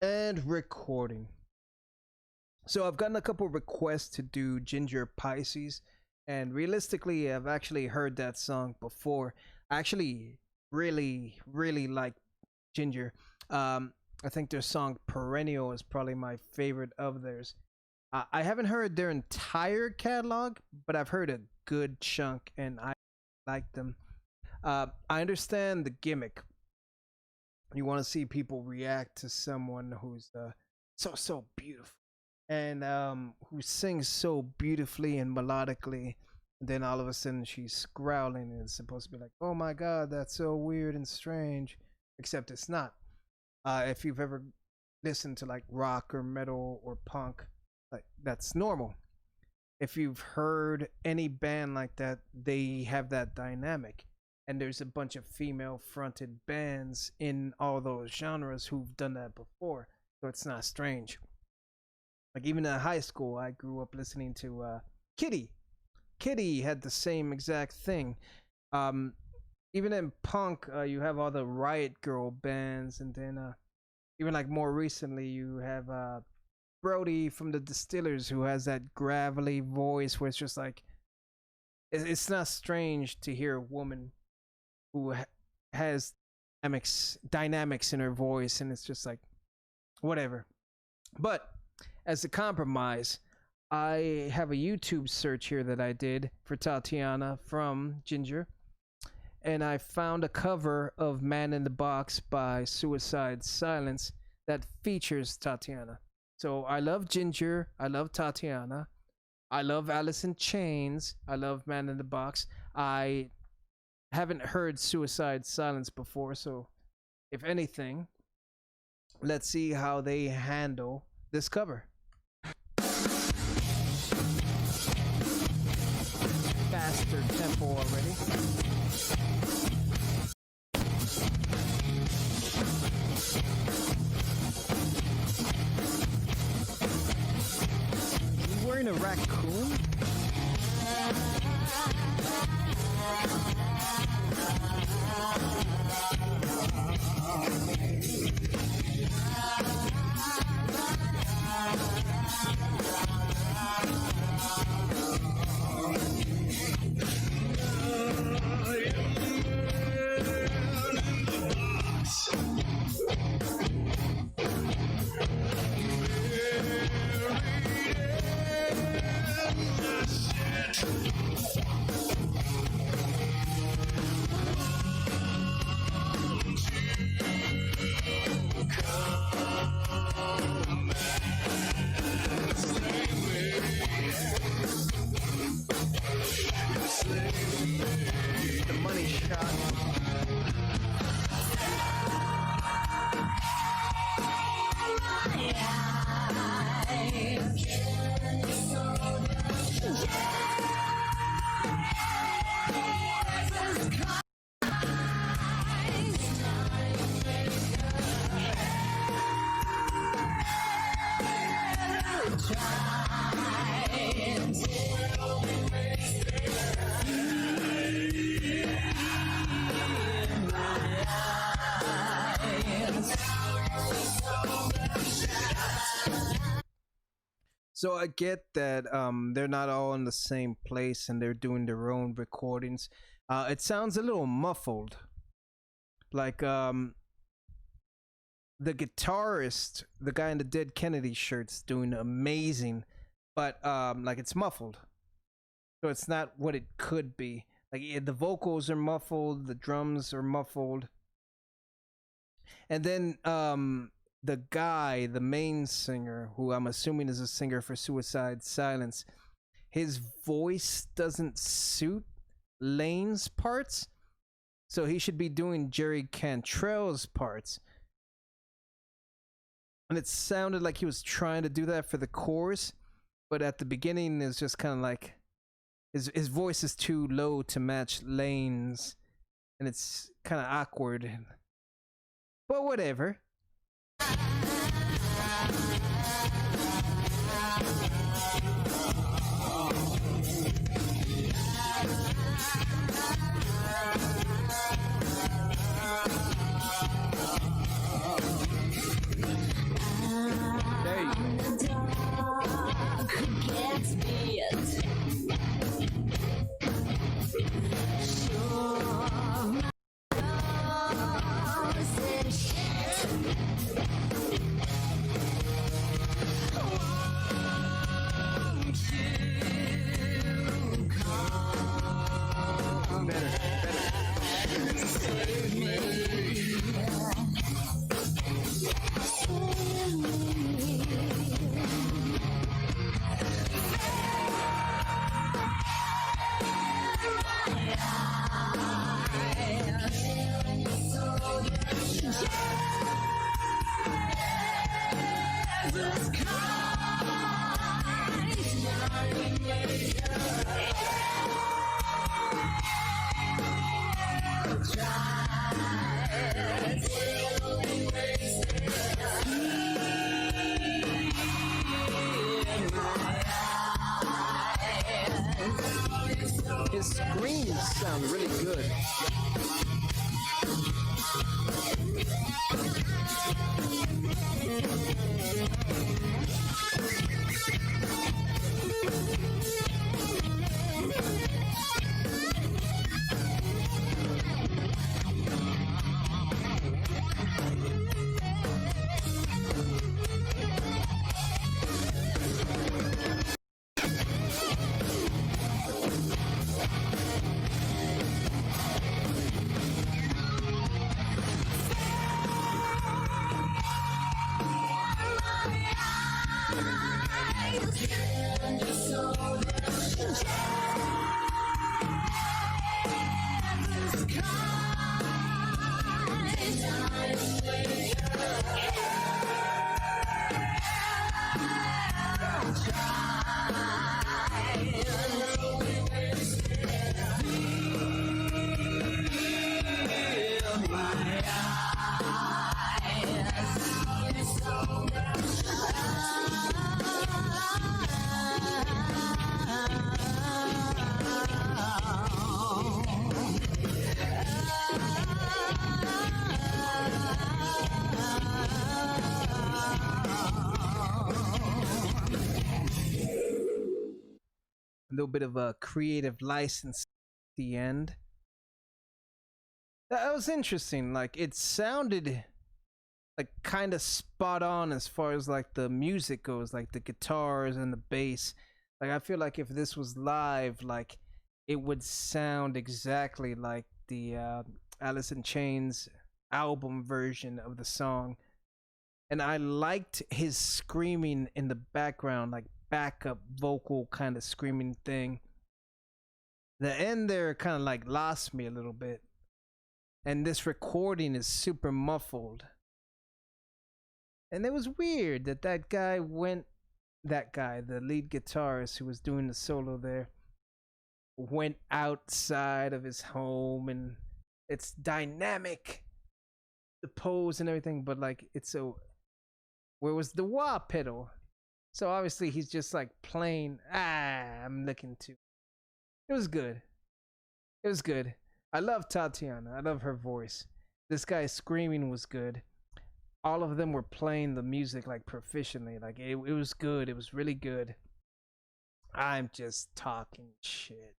And recording. So I've gotten a couple requests to do Ginger Pisces, and realistically, I've actually heard that song before. I actually really like Ginger. I think their song Perennial is probably my favorite of theirs. I haven't heard their entire catalog, but I've heard a good chunk, and I like them. I understand the gimmick. You want to see people react to someone who's so beautiful and who sings so beautifully and melodically. And then all of a sudden she's growling and it's supposed to be like, oh my god, that's so weird and strange. Except it's not. If you've ever listened to like rock or metal or punk, like that's normal. If you've heard any band like that, they have that dynamic. And there's a bunch of female fronted bands in all those genres who've done that before. So it's not strange. Like even in high school, I grew up listening to Kitty. Kitty had the same exact thing. Even in punk, you have all the Riot Girl bands, and then even like more recently, you have Brody from the Distillers, who has that gravelly voice where it's just like, it's not strange to hear a woman who has dynamics in her voice, and it's just like whatever. But as a compromise, I have a YouTube search here that I did for Tatiana from Ginger, and I found a cover of Man in the Box by Suicide Silence that features Tatiana. So I love Ginger, I love Tatiana, I love Alice in Chains, I love Man in the Box. I haven't heard Suicide Silence before, so if anything, let's see how they handle this cover. Faster tempo already. You wearing a raccoon? The money shot. So I get that they're not all in the same place and they're doing their own recordings. It sounds a little muffled. Like the guitarist, the guy in the Dead Kennedy shirt's doing amazing, but like it's muffled. So it's not what it could be. Like the vocals are muffled, the drums are muffled. And then the guy, the main singer, who I'm assuming is a singer for Suicide Silence, his voice doesn't suit Lane's parts, so he should be doing Jerry Cantrell's parts. And it sounded like he was trying to do that for the chorus, but at the beginning it's just kind of like his voice is too low to match Lane's, and it's kind of awkward. But whatever. sound really good. A little bit of a creative license at the end. That was interesting. Like it sounded like kind of spot on as far as like the music goes, like the guitars and the bass. Like I feel like if this was live, like it would sound exactly like the Alice in Chains album version of the song. And I liked his screaming in the background, like backup vocal kind of screaming thing. The end there kind of like lost me a little bit. And this recording is super muffled. And it was weird that the lead guitarist who was doing the solo there, went outside of his home, and it's dynamic, the pose and everything, but like it's so, where was the wah pedal? So obviously he's just like playing. I'm looking to. It was good. It was good. I love Tatiana. I love her voice. This guy screaming was good. All of them were playing the music like proficiently. Like it was good. It was really good. I'm just talking shit.